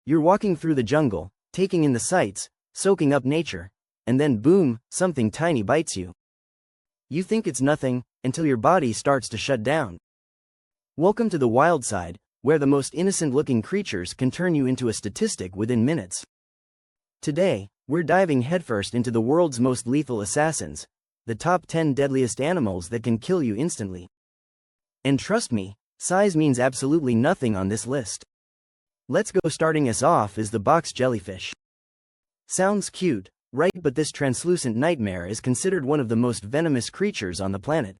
You're walking through the jungle, taking in the sights, soaking up nature, and then boom, something tiny bites you. You think it's nothing, until your body starts to shut down. Welcome to the wild side, where the most innocent-looking creatures can turn you into a statistic within minutes. Today, we're diving headfirst into the world's most lethal assassins, the top 10 deadliest animals that can kill you instantly. And trust me, size means absolutely nothing on this list. Let's go. Starting us off is the box jellyfish. Sounds cute, right? But this translucent nightmare is considered one of the most venomous creatures on the planet.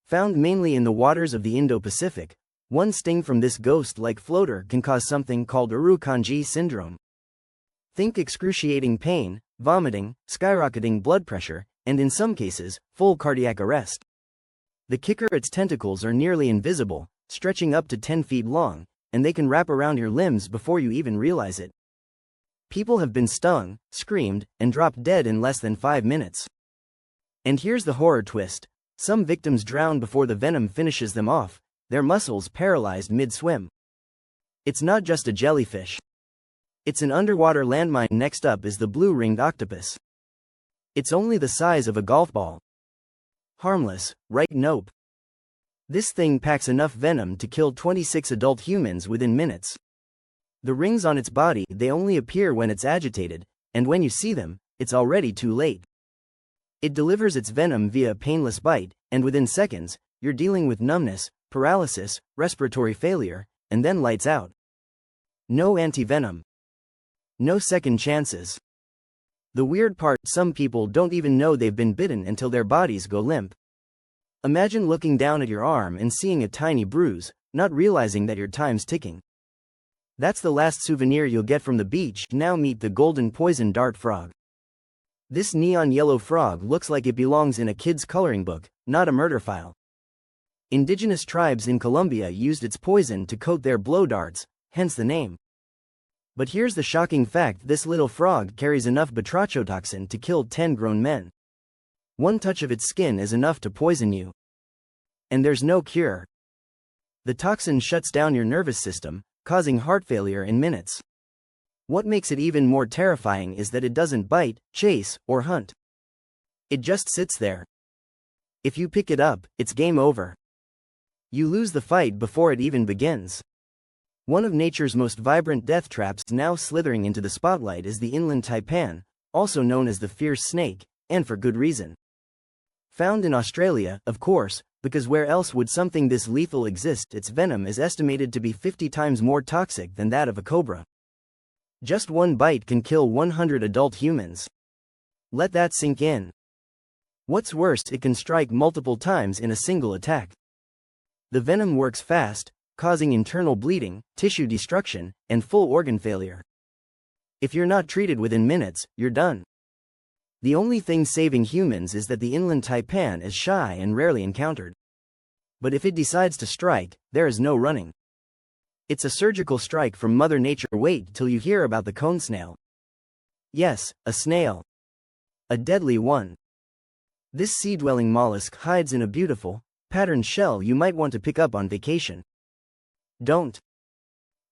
Found mainly in the waters of the Indo-Pacific, one sting from this ghost-like floater can cause something called Urukanji syndrome. Think excruciating pain, vomiting, skyrocketing blood pressure, and in some cases, full cardiac arrest. The kicker: its tentacles are nearly invisible, stretching up to 10 feet long, and they can wrap around your limbs before you even realize it. People have been stung, screamed, and dropped dead in less than 5 minutes. And here's the horror twist: some victims drown before the venom finishes them off, their muscles paralyzed mid-swim. It's not just a jellyfish. It's an underwater landmine. Next up is the blue-ringed octopus. It's only the size of a golf ball. Harmless, right? Nope. This thing packs enough venom to kill 26 adult humans within minutes. The rings on its body, they only appear when it's agitated, and when you see them, it's already too late. It delivers its venom via a painless bite, and within seconds, you're dealing with numbness, paralysis, respiratory failure, and then lights out. No anti-venom. No second chances. The weird part: some people don't even know they've been bitten until their bodies go limp. Imagine looking down at your arm and seeing a tiny bruise, not realizing that your time's ticking. That's the last souvenir you'll get from the beach. Now meet the golden poison dart frog. This neon yellow frog looks like it belongs in a kid's coloring book, not a murder file. Indigenous tribes in Colombia used its poison to coat their blow darts, hence the name. But here's the shocking fact: this little frog carries enough batrachotoxin to kill 10 grown men. One touch of its skin is enough to poison you. And there's no cure. The toxin shuts down your nervous system, causing heart failure in minutes. What makes it even more terrifying is that it doesn't bite, chase, or hunt. It just sits there. If you pick it up, it's game over. You lose the fight before it even begins. One of nature's most vibrant death traps now slithering into the spotlight is the inland taipan, also known as the fierce snake, and for good reason. Found in Australia, of course, because where else would something this lethal exist? Its venom is estimated to be 50 times more toxic than that of a cobra. Just one bite can kill 100 adult humans. Let that sink in. What's worse, it can strike multiple times in a single attack. The venom works fast, causing internal bleeding, tissue destruction, and full organ failure. If you're not treated within minutes, you're done. The only thing saving humans is that the inland taipan is shy and rarely encountered. But if it decides to strike, there is no running. It's a surgical strike from Mother Nature. Wait till you hear about the cone snail. Yes, a snail. A deadly one. This sea-dwelling mollusk hides in a beautiful, patterned shell you might want to pick up on vacation. Don't.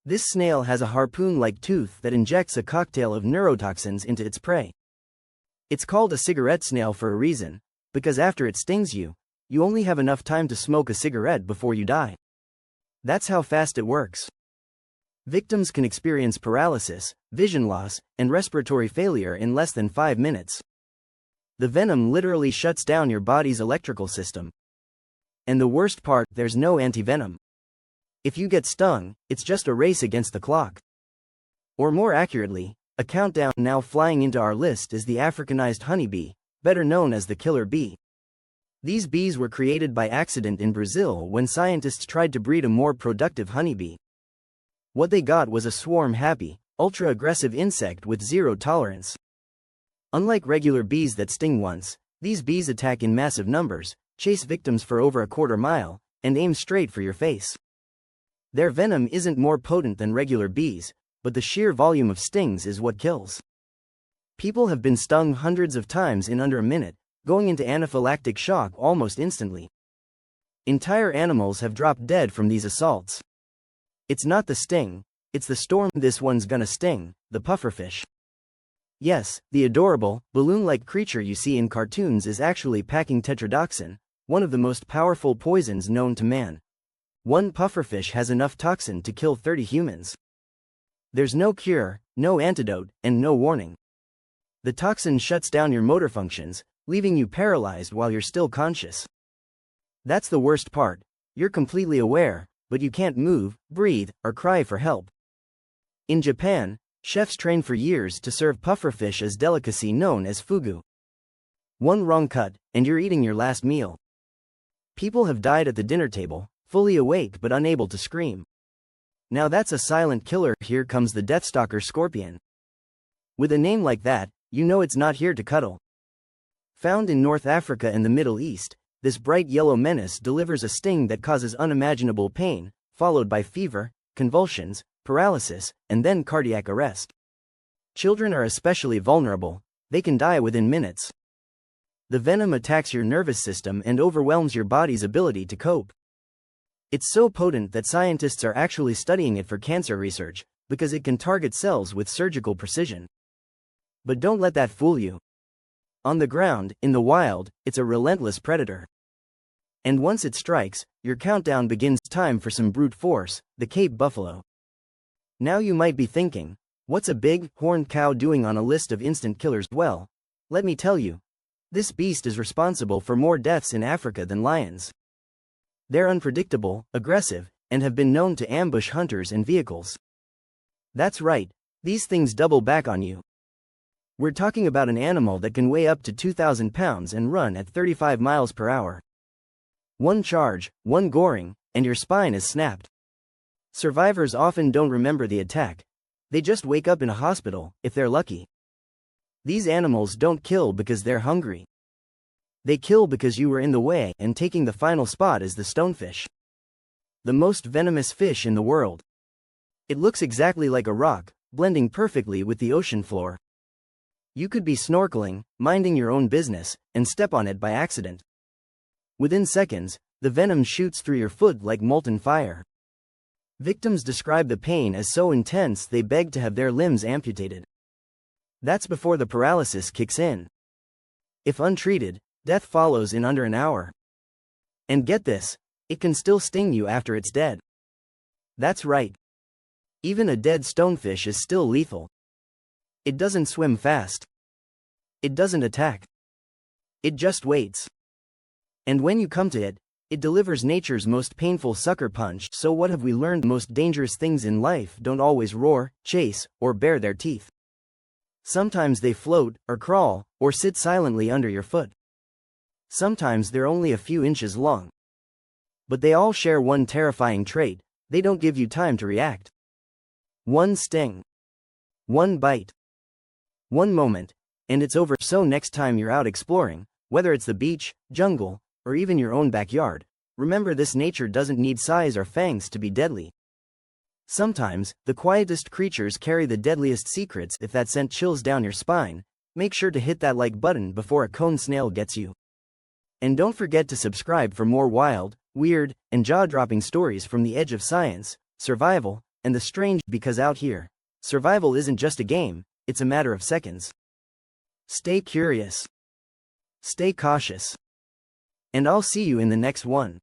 This snail has a harpoon-like tooth that injects a cocktail of neurotoxins into its prey. It's called a cigarette snail for a reason, because after it stings you, you only have enough time to smoke a cigarette before you die. That's how fast it works. Victims can experience paralysis, vision loss, and respiratory failure in less than 5 minutes. The venom literally shuts down your body's electrical system. And the worst part: there's no anti-venom. If you get stung, it's just a race against the clock. Or more accurately, a countdown. Now flying into our list is the Africanized honeybee, better known as the killer bee. These bees were created by accident in Brazil when scientists tried to breed a more productive honeybee. What they got was a swarm-happy, ultra-aggressive insect with zero tolerance. Unlike regular bees that sting once, these bees attack in massive numbers, chase victims for over a quarter mile, and aim straight for your face. Their venom isn't more potent than regular bees, but the sheer volume of stings is what kills. People have been stung hundreds of times in under a minute, going into anaphylactic shock almost instantly. Entire animals have dropped dead from these assaults. It's not the sting, It's the storm. This one's gonna sting, the pufferfish. Yes, the adorable, balloon-like creature you see in cartoons is actually packing tetrodotoxin, one of the most powerful poisons known to man. One pufferfish has enough toxin to kill 30 humans. There's no cure, no antidote, and no warning. The toxin shuts down your motor functions, leaving you paralyzed while you're still conscious. That's the worst part. You're completely aware, but you can't move, breathe, or cry for help. In Japan, chefs train for years to serve pufferfish as delicacy known as fugu. One wrong cut, and you're eating your last meal. People have died at the dinner table, fully awake but unable to scream. Now that's a silent killer. Here comes the deathstalker scorpion. With a name like that, you know it's not here to cuddle. Found in North Africa and the Middle East, this bright yellow menace delivers a sting that causes unimaginable pain, followed by fever, convulsions, paralysis, and then cardiac arrest. Children are especially vulnerable. They can die within minutes. The venom attacks your nervous system and overwhelms your body's ability to cope. It's so potent that scientists are actually studying it for cancer research, because it can target cells with surgical precision. But don't let that fool you. On the ground, in the wild, it's a relentless predator. And once it strikes, your countdown begins. Time for some brute force, the Cape buffalo. Now you might be thinking, what's a big, horned cow doing on a list of instant killers? Well, let me tell you. This beast is responsible for more deaths in Africa than lions. They're unpredictable, aggressive, and have been known to ambush hunters and vehicles. That's right, these things double back on you. We're talking about an animal that can weigh up to 2,000 pounds and run at 35 miles per hour. One charge, one goring, and your spine is snapped. Survivors often don't remember the attack. They just wake up in a hospital, if they're lucky. These animals don't kill because they're hungry. They kill because you were in the way, and taking the final spot is the stonefish. The most venomous fish in the world. It looks exactly like a rock, blending perfectly with the ocean floor. You could be snorkeling, minding your own business, and step on it by accident. Within seconds, the venom shoots through your foot like molten fire. Victims describe the pain as so intense they beg to have their limbs amputated. That's before the paralysis kicks in. If untreated, death follows in under an hour. And get this, it can still sting you after it's dead. That's right. Even a dead stonefish is still lethal. It doesn't swim fast. It doesn't attack. It just waits. And when you come to it, it delivers nature's most painful sucker punch. So what have we learned? Most dangerous things in life don't always roar, chase, or bare their teeth. Sometimes they float, or crawl, or sit silently under your foot. Sometimes they're only a few inches long. But they all share one terrifying trait: they don't give you time to react. One sting. One bite. One moment, and it's over. So next time you're out exploring, whether it's the beach, jungle, or even your own backyard, remember this: nature doesn't need size or fangs to be deadly. Sometimes, the quietest creatures carry the deadliest secrets. If that sent chills down your spine, make sure to hit that like button before a cone snail gets you. And don't forget to subscribe for more wild, weird, and jaw-dropping stories from the edge of science, survival, and the strange, because out here, survival isn't just a game, it's a matter of seconds. Stay curious. Stay cautious. And I'll see you in the next one.